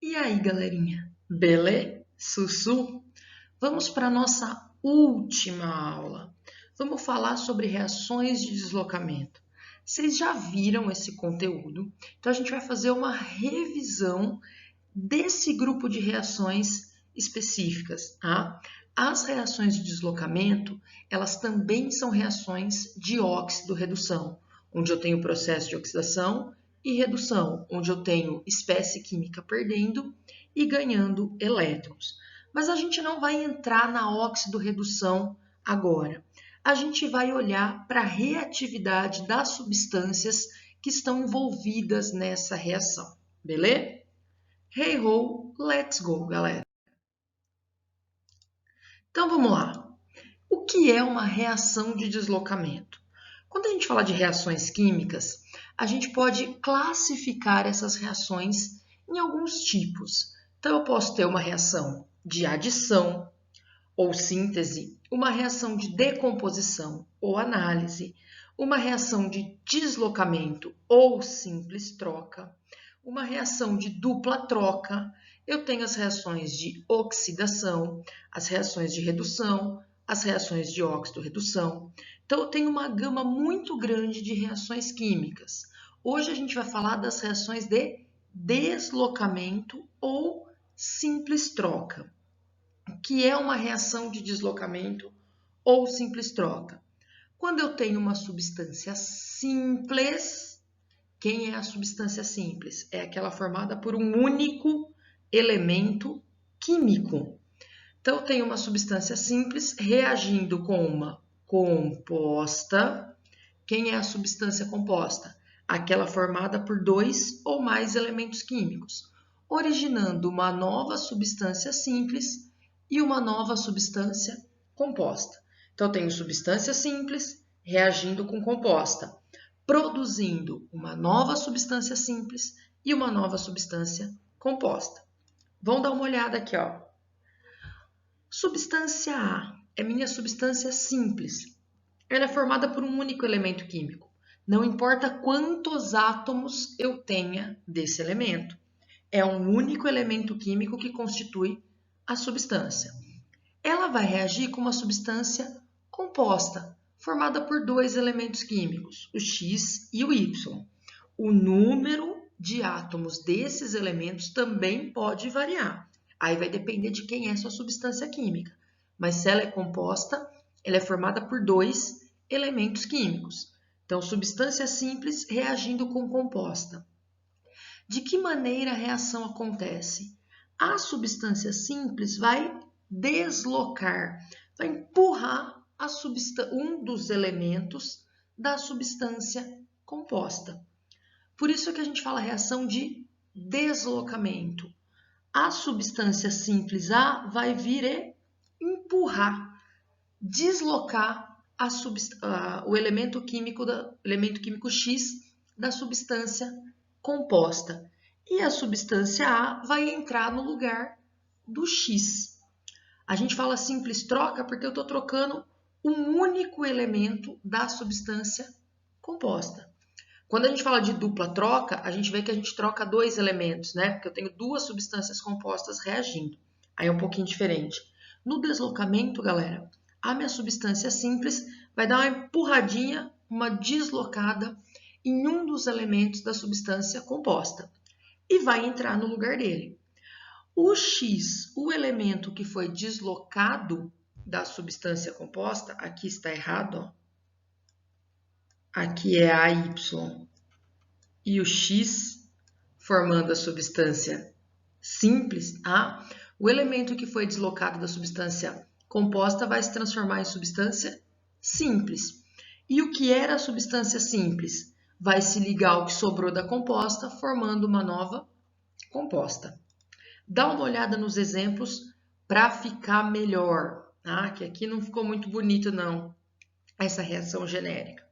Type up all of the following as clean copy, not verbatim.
E aí, galerinha? Beleza? Sussu? Vamos para a nossa última aula. Vamos falar sobre reações de deslocamento. Vocês já viram esse conteúdo? Então, a gente vai fazer uma revisão desse grupo de reações específicas, tá? As reações de deslocamento, elas também são reações de óxido-redução, onde eu tenho processo de oxidação e redução, onde eu tenho espécie química perdendo e ganhando elétrons. Mas a gente não vai entrar na óxido-redução agora. A gente vai olhar para a reatividade das substâncias que estão envolvidas nessa reação, beleza? Hey ho, let's go, galera! Então vamos lá. O que é uma reação de deslocamento? Quando a gente fala de reações químicas, a gente pode classificar essas reações em alguns tipos. Então eu posso ter uma reação de adição ou síntese, uma reação de decomposição ou análise, uma reação de deslocamento ou simples troca, uma reação de dupla troca. Eu tenho as reações de oxidação, as reações de redução, as reações de óxido-redução. Então, eu tenho uma gama muito grande de reações químicas. Hoje a gente vai falar das reações de deslocamento ou simples troca. O que é uma reação de deslocamento ou simples troca? Quando eu tenho uma substância simples, quem é a substância simples? É aquela formada por um único elemento químico. Então, eu tenho uma substância simples reagindo com uma composta. Quem é a substância composta? Aquela formada por dois ou mais elementos químicos, originando uma nova substância simples e uma nova substância composta. Então, eu tenho substância simples reagindo com composta, produzindo uma nova substância simples e uma nova substância composta. Vamos dar uma olhada aqui, ó. Substância A é minha substância simples. Ela é formada por um único elemento químico. Não importa quantos átomos eu tenha desse elemento. É um único elemento químico que constitui a substância. Ela vai reagir com uma substância composta, formada por dois elementos químicos, o X e o Y. O número de átomos desses elementos também pode variar. Aí vai depender de quem é sua substância química. Mas se ela é composta, ela é formada por dois elementos químicos. Então, substância simples reagindo com composta. De que maneira a reação acontece? A substância simples vai deslocar, vai empurrar um dos elementos da substância composta. Por isso que a gente fala reação de deslocamento. A substância simples A vai vir e empurrar, deslocar o elemento químico X da substância composta. E a substância A vai entrar no lugar do X. A gente fala simples troca porque eu estou trocando um único elemento da substância composta. Quando a gente fala de dupla troca, a gente vê que a gente troca dois elementos, né? Porque eu tenho duas substâncias compostas reagindo. Aí é um pouquinho diferente. No deslocamento, galera, a minha substância simples vai dar uma empurradinha, uma deslocada em um dos elementos da substância composta e vai entrar no lugar dele. O X, o elemento que foi deslocado da substância composta, aqui está errado, ó. Aqui é a Y e o X formando a substância simples, A. O elemento que foi deslocado da substância composta vai se transformar em substância simples. E o que era a substância simples vai se ligar ao que sobrou da composta, formando uma nova composta. Dá uma olhada nos exemplos para ficar melhor, tá? Que aqui não ficou muito bonito não, essa reação genérica.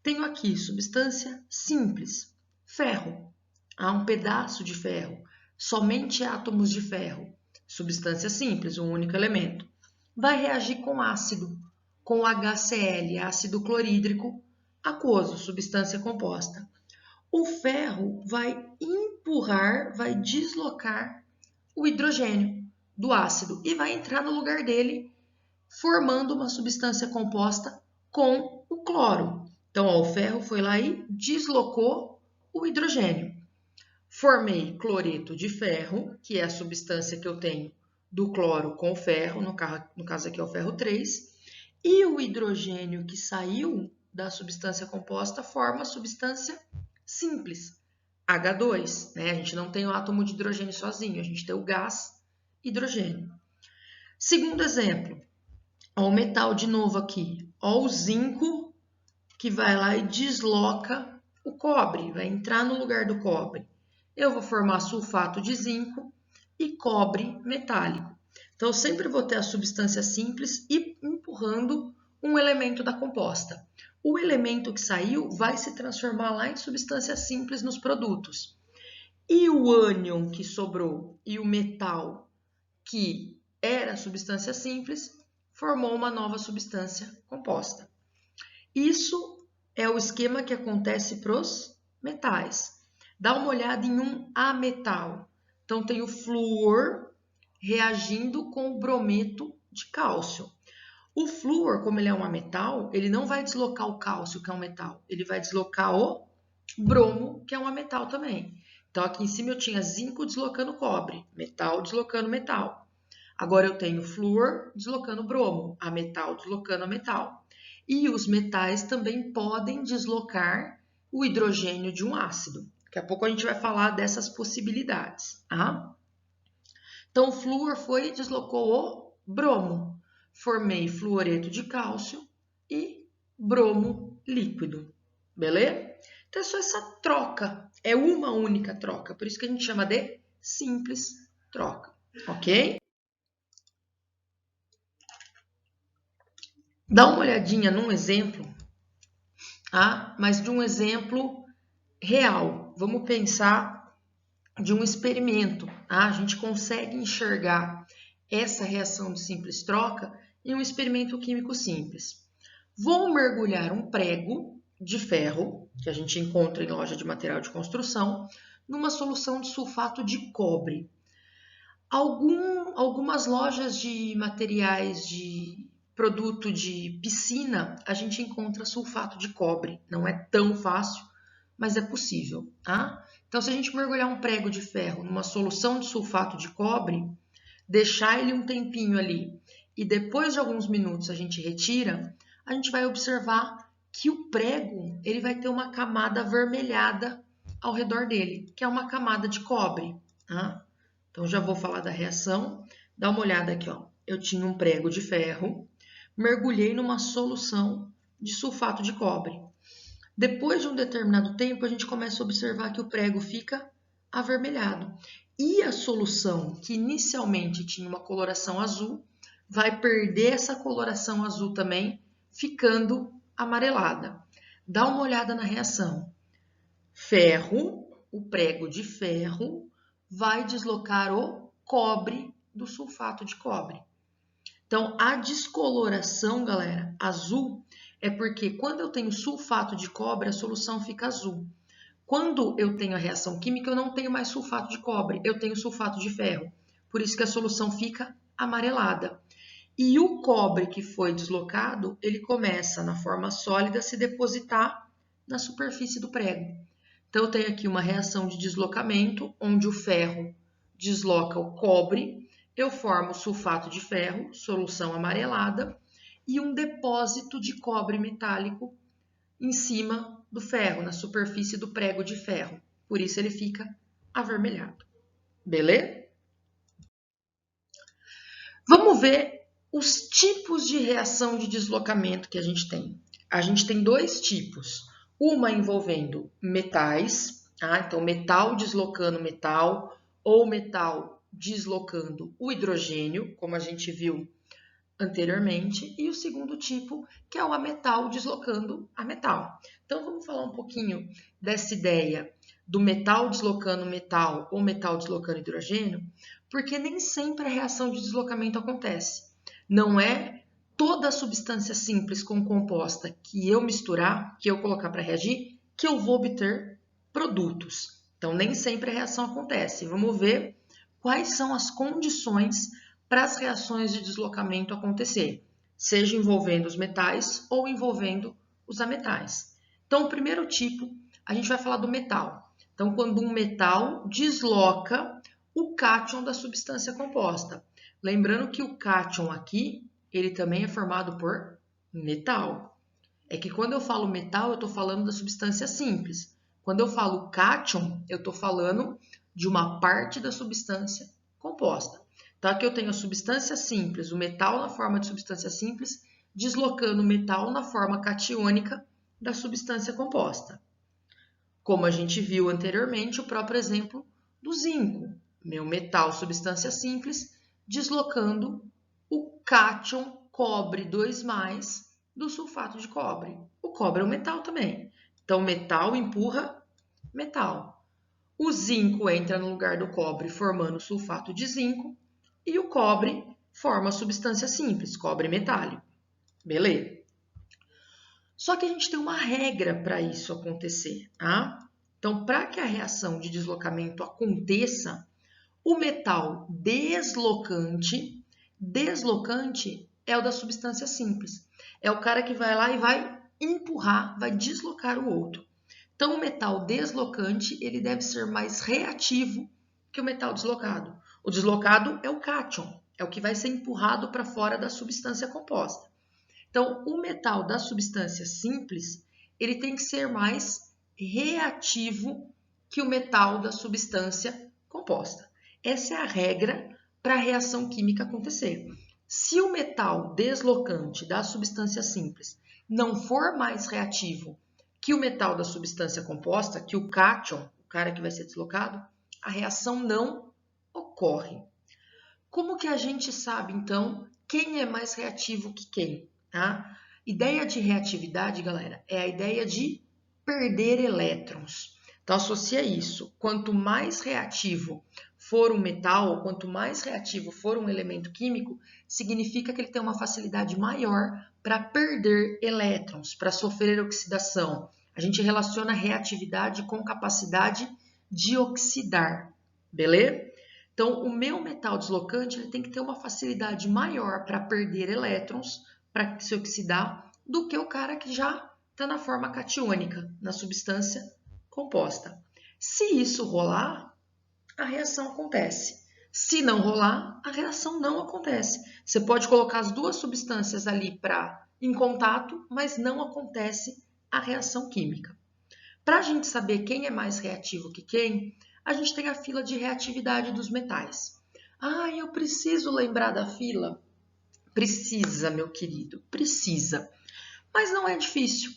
Tenho aqui substância simples, ferro. Há um pedaço de ferro, somente átomos de ferro. Substância simples, um único elemento. Vai reagir com ácido, com HCl, ácido clorídrico aquoso, substância composta. o ferro vai empurrar, vai deslocar o hidrogênio do ácido e vai entrar no lugar dele, formando uma substância composta com o cloro. Então, ó, o ferro foi lá e deslocou o hidrogênio. Formei cloreto de ferro, que é a substância que eu tenho do cloro com o ferro, no caso aqui é o ferro 3, e o hidrogênio que saiu da substância composta forma a substância simples, H2, né? A gente não tem o átomo de hidrogênio sozinho, a gente tem o gás hidrogênio. Segundo exemplo, ó, o metal de novo aqui, ó, o zinco que vai lá e desloca o cobre, vai entrar no lugar do cobre. Eu vou formar sulfato de zinco e cobre metálico. Então, eu sempre vou ter a substância simples e empurrando um elemento da composta. O elemento que saiu vai se transformar lá em substância simples nos produtos. E o ânion que sobrou e o metal que era substância simples formou uma nova substância composta. Isso é o esquema que acontece para os metais. Dá uma olhada em um ametal. Então, tem o flúor reagindo com o brometo de cálcio. O flúor, como ele é um ametal, ele não vai deslocar o cálcio, que é um metal. Ele vai deslocar o bromo, que é um ametal também. Então, aqui em cima eu tinha zinco deslocando cobre, metal deslocando metal. Agora eu tenho flúor deslocando bromo, ametal deslocando ametal. E os metais também podem deslocar o hidrogênio de um ácido. Daqui a pouco a gente vai falar dessas possibilidades, tá? Então, o flúor foi e deslocou o bromo. Formei fluoreto de cálcio e bromo líquido, beleza? Então, é só essa troca, é uma única troca, por isso que a gente chama de simples troca, ok? Dá uma olhadinha num exemplo, tá? Mas de um exemplo real. Vamos pensar de um experimento, tá? A gente consegue enxergar essa reação de simples troca em um experimento químico simples. Vou mergulhar um prego de ferro, que a gente encontra em loja de material de construção, numa solução de sulfato de cobre. Algumas lojas de materiais de produto de piscina, a gente encontra sulfato de cobre. Não é tão fácil, mas é possível, tá? Então, se a gente mergulhar um prego de ferro numa solução de sulfato de cobre, deixar ele um tempinho ali e depois de alguns minutos a gente retira, a gente vai observar que o prego ele vai ter uma camada avermelhada ao redor dele, que é uma camada de cobre, tá? Então, já vou falar da reação. Dá uma olhada aqui, ó. Eu tinha um prego de ferro, mergulhei numa solução de sulfato de cobre. Depois de um determinado tempo, a gente começa a observar que o prego fica avermelhado. E a solução, que inicialmente tinha uma coloração azul, vai perder essa coloração azul também, ficando amarelada. Dá uma olhada na reação. Ferro, o prego de ferro, vai deslocar o cobre do sulfato de cobre. Então, a descoloração, galera, azul, é porque quando eu tenho sulfato de cobre, a solução fica azul. Quando eu tenho a reação química, eu não tenho mais sulfato de cobre, eu tenho sulfato de ferro. Por isso que a solução fica amarelada. E o cobre que foi deslocado, ele começa na forma sólida a se depositar na superfície do prego. Então, eu tenho aqui uma reação de deslocamento, onde o ferro desloca o cobre, eu formo sulfato de ferro, solução amarelada, e um depósito de cobre metálico em cima do ferro, na superfície do prego de ferro. Por isso ele fica avermelhado. Beleza? Vamos ver os tipos de reação de deslocamento que a gente tem. A gente tem dois tipos. Uma envolvendo metais, tá? Então metal deslocando metal ou metal deslocando o hidrogênio, como a gente viu anteriormente, e o segundo tipo, que é o ametal deslocando a metal. Então vamos falar um pouquinho dessa ideia do metal deslocando metal ou metal deslocando hidrogênio, porque nem sempre a reação de deslocamento acontece. Não é toda a substância simples com composta que eu misturar, que eu colocar para reagir, que eu vou obter produtos. Então, nem sempre a reação acontece. Vamos ver quais são as condições para as reações de deslocamento acontecer, seja envolvendo os metais ou envolvendo os ametais. Então, o primeiro tipo, a gente vai falar do metal. Então, quando um metal desloca o cátion da substância composta. Lembrando que o cátion aqui, ele também é formado por metal. É que quando eu falo metal, eu estou falando da substância simples. Quando eu falo cátion, eu estou falando de uma parte da substância composta. Então, aqui eu tenho a substância simples, o metal na forma de substância simples, deslocando o metal na forma catiônica da substância composta. Como a gente viu anteriormente, o próprio exemplo do zinco. Meu metal, substância simples, deslocando o cátion cobre 2+, do sulfato de cobre. O cobre é um metal também. Então, metal empurra metal. O zinco entra no lugar do cobre, formando sulfato de zinco. E o cobre forma substância simples, cobre metálico. Beleza? Só que a gente tem uma regra para isso acontecer, tá? Então, para que a reação de deslocamento aconteça, o metal deslocante é o da substância simples. É o cara que vai lá e vai empurrar, vai deslocar o outro. Então, o metal deslocante, ele deve ser mais reativo que o metal deslocado. O deslocado é o cátion, é o que vai ser empurrado para fora da substância composta. Então, o metal da substância simples, ele tem que ser mais reativo que o metal da substância composta. Essa é a regra para a reação química acontecer. Se o metal deslocante da substância simples não for mais reativo que o metal da substância composta, que o cátion, o cara que vai ser deslocado, a reação não ocorre. Como que a gente sabe, então, quem é mais reativo que quem? Tá? Ideia de reatividade, galera, é a ideia de perder elétrons. Então, associa isso. Quanto mais reativo for um metal, ou quanto mais reativo for um elemento químico, significa que ele tem uma facilidade maior para perder elétrons, para sofrer oxidação. A gente relaciona reatividade com capacidade de oxidar, beleza? Então, o meu metal deslocante ele tem que ter uma facilidade maior para perder elétrons, para se oxidar, do que o cara que já está na forma catiônica, na substância composta. Se isso rolar, a reação acontece. Se não rolar, a reação não acontece. Você pode colocar as duas substâncias ali em contato, mas não acontece a reação química. Para a gente saber quem é mais reativo que quem, a gente tem a fila de reatividade dos metais. Ah, eu preciso lembrar da fila? Precisa, meu querido, precisa. Mas não é difícil.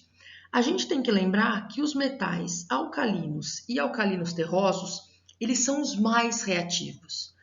A gente tem que lembrar que os metais alcalinos e alcalinos terrosos, eles são os mais reativos.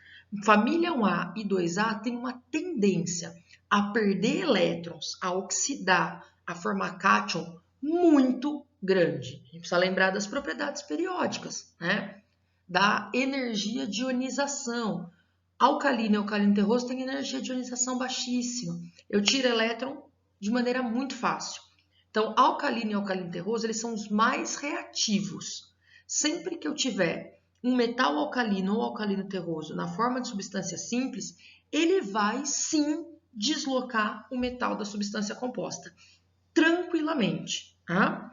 Família 1A e 2A têm uma tendência a perder elétrons, a oxidar, a formar cátion muito grande. A gente precisa lembrar das propriedades periódicas, né? Da energia de ionização. Alcalino e alcalino terroso têm energia de ionização baixíssima. Eu tiro elétron de maneira muito fácil. Então, alcalino e alcalino terroso, eles são os mais reativos. Sempre que eu tiver um metal alcalino ou alcalino terroso na forma de substância simples, ele vai sim deslocar o metal da substância composta, tranquilamente. Tá?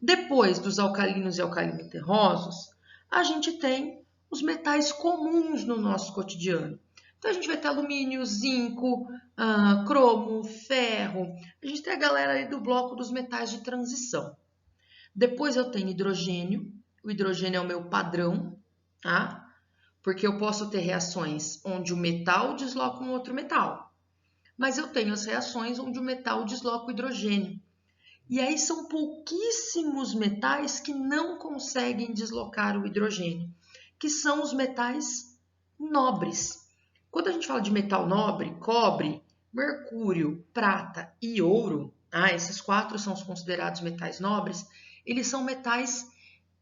Depois dos alcalinos e alcalinos terrosos, a gente tem os metais comuns no nosso cotidiano. Então, a gente vai ter alumínio, zinco, cromo, ferro. A gente tem a galera aí do bloco dos metais de transição. Depois eu tenho hidrogênio. O hidrogênio é o meu padrão, tá? Porque eu posso ter reações onde o metal desloca um outro metal. Mas eu tenho as reações onde o metal desloca o hidrogênio. E aí são pouquíssimos metais que não conseguem deslocar o hidrogênio, que são os metais nobres. Quando a gente fala de metal nobre, cobre, mercúrio, prata e ouro, esses 4 são os considerados metais nobres, eles são metais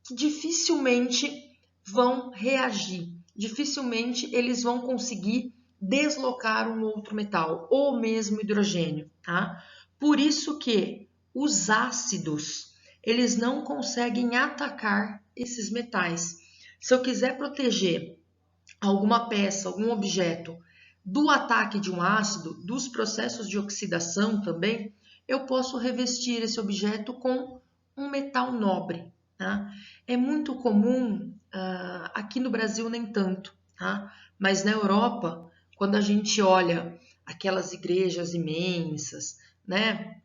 que dificilmente vão reagir, dificilmente eles vão conseguir deslocar um outro metal, ou mesmo hidrogênio, tá? Por isso que os ácidos, eles não conseguem atacar esses metais. Se eu quiser proteger alguma peça, algum objeto do ataque de um ácido, dos processos de oxidação também, eu posso revestir esse objeto com um metal nobre. Tá? É muito comum, aqui no Brasil nem tanto, tá? Mas na Europa, quando a gente olha aquelas igrejas imensas, né?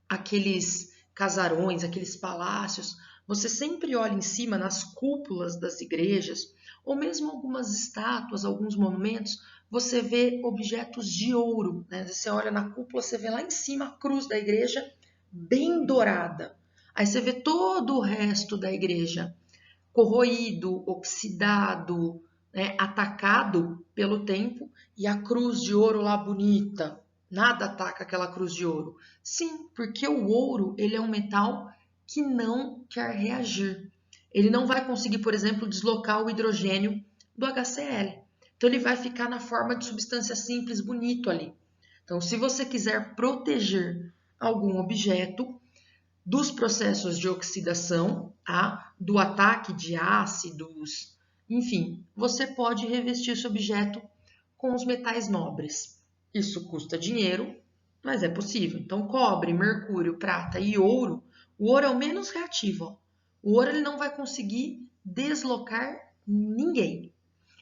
Aqueles casarões, aqueles palácios, você sempre olha em cima, nas cúpulas das igrejas, ou mesmo algumas estátuas, alguns monumentos, você vê objetos de ouro, né? Você olha na cúpula, você vê lá em cima a cruz da igreja bem dourada. Aí você vê todo o resto da igreja corroído, oxidado, né? Atacado pelo tempo, e a cruz de ouro lá bonita. Nada ataca aquela cruz de ouro. Sim, porque o ouro ele é um metal que não quer reagir. Ele não vai conseguir, por exemplo, deslocar o hidrogênio do HCl. Então ele vai ficar na forma de substância simples, bonito ali. Então, se você quiser proteger algum objeto dos processos de oxidação, tá? Do ataque de ácidos, enfim, você pode revestir esse objeto com os metais nobres. Isso custa dinheiro, mas é possível. Então, cobre, mercúrio, prata e ouro, o ouro é o menos reativo. Ó. O ouro ele não vai conseguir deslocar ninguém.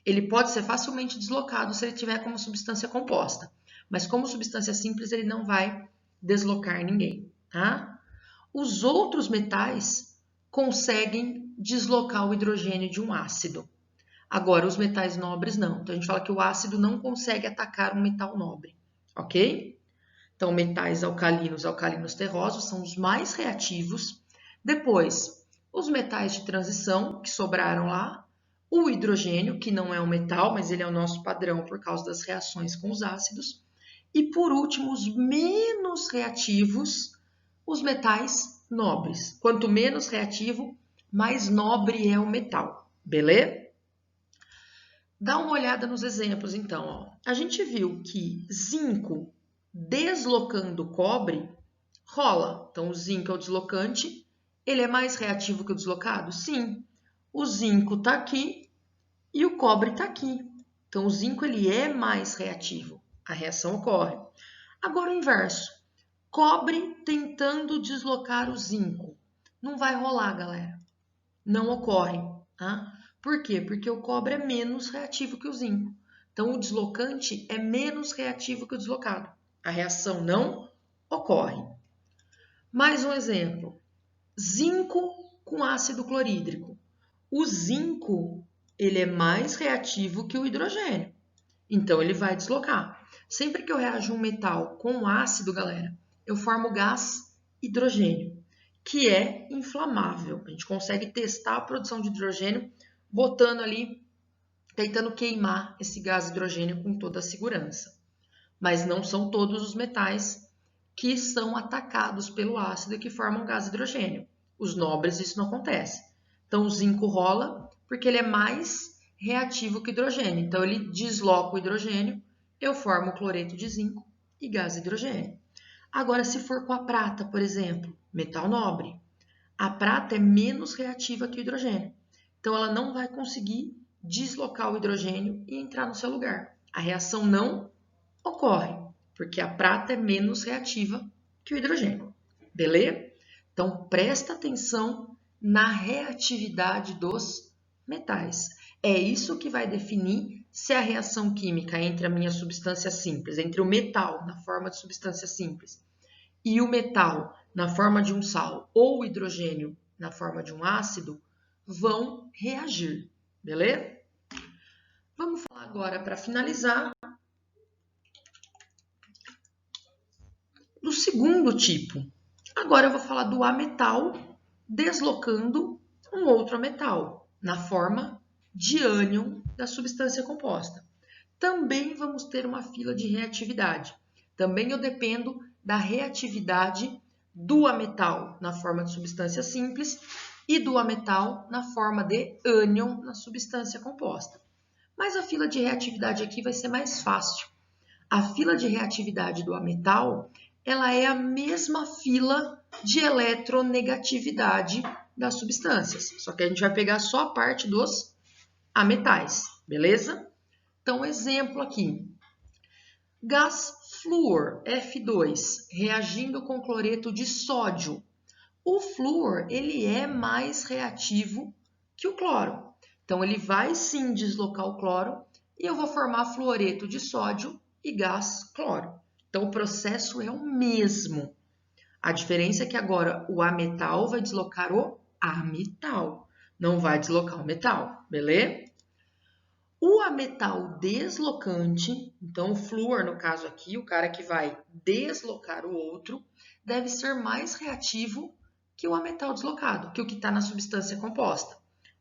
Ele pode ser facilmente deslocado se ele tiver como substância composta, mas como substância simples ele não vai deslocar ninguém, tá? Os outros metais conseguem deslocar o hidrogênio de um ácido. Agora, os metais nobres não. Então, a gente fala que o ácido não consegue atacar um metal nobre, ok? Então, metais alcalinos, alcalinos terrosos são os mais reativos. Depois, os metais de transição, que sobraram lá. O hidrogênio, que não é um metal, mas ele é o nosso padrão por causa das reações com os ácidos. E, por último, os menos reativos, os metais nobres. Quanto menos reativo, mais nobre é o metal, beleza? Dá uma olhada nos exemplos, então. Ó. A gente viu que zinco deslocando cobre rola. Então, o zinco é o deslocante. Ele é mais reativo que o deslocado? Sim. O zinco está aqui e o cobre está aqui. Então, o zinco ele é mais reativo. A reação ocorre. Agora, o inverso. Cobre tentando deslocar o zinco. Não vai rolar, galera. Não ocorre. Tá? Por quê? Porque o cobre é menos reativo que o zinco. Então, o deslocante é menos reativo que o deslocado. A reação não ocorre. Mais um exemplo. Zinco com ácido clorídrico. O zinco ele é mais reativo que o hidrogênio. Então, ele vai deslocar. Sempre que eu reajo um metal com ácido, galera, eu formo gás hidrogênio, que é inflamável. A gente consegue testar a produção de hidrogênio botando ali, tentando queimar esse gás hidrogênio com toda a segurança. Mas não são todos os metais que são atacados pelo ácido e que formam gás hidrogênio. Os nobres isso não acontece. Então o zinco rola porque ele é mais reativo que o hidrogênio. Então ele desloca o hidrogênio, eu formo cloreto de zinco e gás hidrogênio. Agora se for com a prata, por exemplo, metal nobre, a prata é menos reativa que o hidrogênio. Então ela não vai conseguir deslocar o hidrogênio e entrar no seu lugar. A reação não ocorre, porque a prata é menos reativa que o hidrogênio. Beleza? Então presta atenção na reatividade dos metais. É isso que vai definir se a reação química entre a minha substância simples, entre o metal na forma de substância simples e o metal na forma de um sal ou o hidrogênio na forma de um ácido, vão reagir, beleza? Vamos falar agora, para finalizar, do segundo tipo. Agora eu vou falar do ametal deslocando um outro metal na forma de ânion da substância composta. Também vamos ter uma fila de reatividade. Também eu dependo da reatividade do ametal na forma de substância simples e do ametal na forma de ânion na substância composta. Mas a fila de reatividade aqui vai ser mais fácil. A fila de reatividade do ametal, ela é a mesma fila de eletronegatividade das substâncias. Só que a gente vai pegar só a parte dos ametais, beleza? Então, exemplo aqui. Gás flúor, F2, reagindo com cloreto de sódio. O flúor, ele é mais reativo que o cloro. Então, ele vai sim deslocar o cloro e eu vou formar fluoreto de sódio e gás cloro. Então, o processo é o mesmo. A diferença é que agora o ametal vai deslocar o ametal, não vai deslocar o metal, beleza? O ametal deslocante, então o flúor no caso aqui, o cara que vai deslocar o outro, deve ser mais reativo que o ametal deslocado, que o que está na substância composta.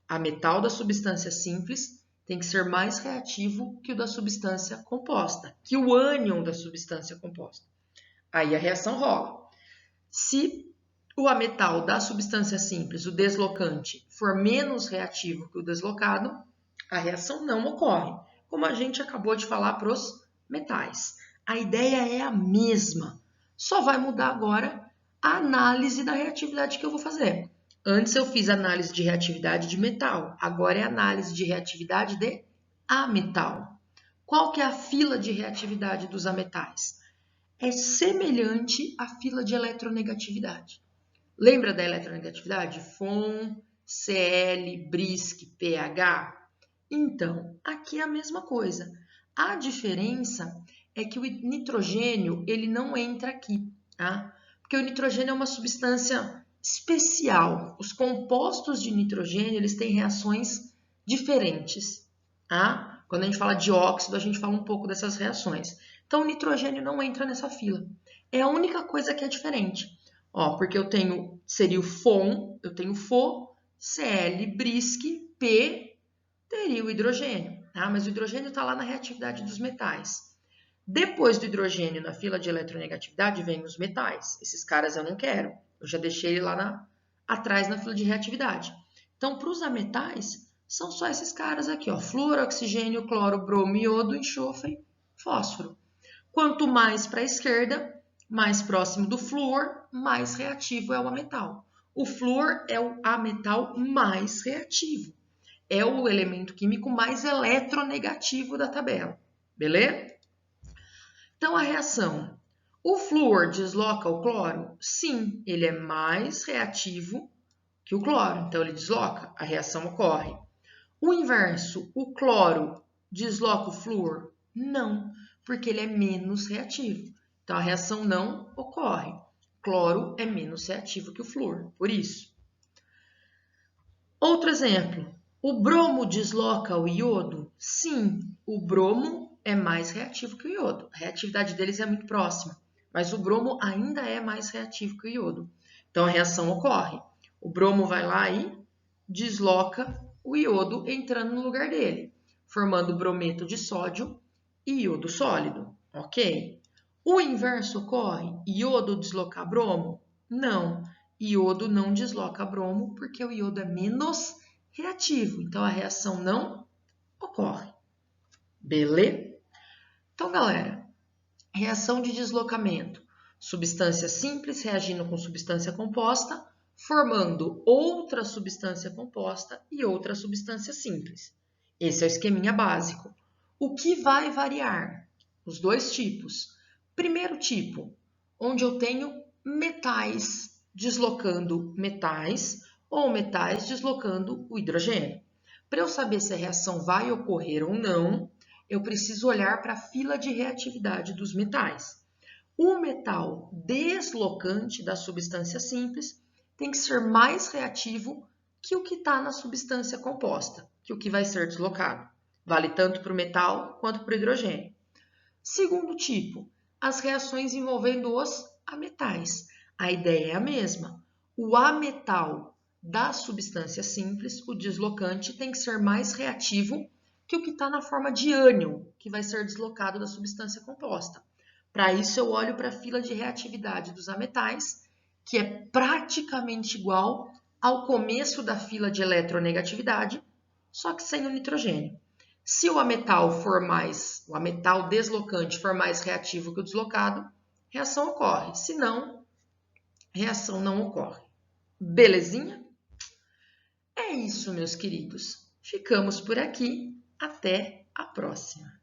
A metal da substância simples tem que ser mais reativo que o da substância composta, que o ânion da substância composta. Aí a reação rola. Se o ametal da substância simples, o deslocante, for menos reativo que o deslocado, a reação não ocorre, como a gente acabou de falar para os metais. A ideia é a mesma, só vai mudar agora a análise da reatividade que eu vou fazer. Antes eu fiz análise de reatividade de metal, agora é análise de reatividade de ametal. Qual que é a fila de reatividade dos ametais? É semelhante à fila de eletronegatividade. Lembra da eletronegatividade? FON, Cl, BRISC, pH? Então, aqui é a mesma coisa. A diferença é que o nitrogênio ele não entra aqui, tá? Porque o nitrogênio é uma substância especial. Os compostos de nitrogênio eles têm reações diferentes, tá? Quando a gente fala de óxido, a gente fala um pouco dessas reações. Então, o nitrogênio não entra nessa fila. É a única coisa que é diferente. Ó, porque eu tenho, seria o FON, eu tenho FO, Cl, BRISC, P, teria o hidrogênio, tá? Mas o hidrogênio está lá na reatividade dos metais. Depois do hidrogênio, na fila de eletronegatividade, vem os metais. Esses caras eu não quero. Eu já deixei ele lá atrás na fila de reatividade. Então, para os ametais, são só esses caras aqui, ó. Flúor, oxigênio, cloro, bromo, iodo, enxofre, fósforo. Quanto mais para a esquerda, mais próximo do flúor, mais reativo é o ametal. O flúor é o ametal mais reativo. É o elemento químico mais eletronegativo da tabela. Beleza? Então, a reação. O flúor desloca o cloro? Sim, ele é mais reativo que o cloro. Então, ele desloca, a reação ocorre. O inverso, o cloro desloca o flúor? Não, porque ele é menos reativo. Então, a reação não ocorre. Cloro é menos reativo que o flúor, por isso. Outro exemplo. O bromo desloca o iodo? Sim, o bromo é mais reativo que o iodo. A reatividade deles é muito próxima, mas o bromo ainda é mais reativo que o iodo. Então, a reação ocorre. O bromo vai lá e desloca o iodo entrando no lugar dele, formando brometo de sódio e iodo sólido, ok? O inverso ocorre? Iodo deslocar bromo? Não, iodo não desloca bromo porque o iodo é menos reativo, então a reação não ocorre. Beleza? Então, galera, reação de deslocamento. Substância simples reagindo com substância composta, formando outra substância composta e outra substância simples. Esse é o esqueminha básico. O que vai variar? Os dois tipos. Primeiro tipo, onde eu tenho metais deslocando metais ou metais deslocando o hidrogênio. Para eu saber se a reação vai ocorrer ou não, eu preciso olhar para a fila de reatividade dos metais. O metal deslocante da substância simples tem que ser mais reativo que o que está na substância composta, que o que vai ser deslocado. Vale tanto para o metal quanto para o hidrogênio. Segundo tipo, as reações envolvendo os ametais. A ideia é a mesma. O ametal da substância simples, o deslocante, tem que ser mais reativo que o que está na forma de ânion, que vai ser deslocado da substância composta. Para isso, eu olho para a fila de reatividade dos ametais, que é praticamente igual ao começo da fila de eletronegatividade, só que sem o nitrogênio. Se o ametal deslocante for mais reativo que o deslocado, reação ocorre. Se não, reação não ocorre. Belezinha? É isso, meus queridos. Ficamos por aqui. Até a próxima!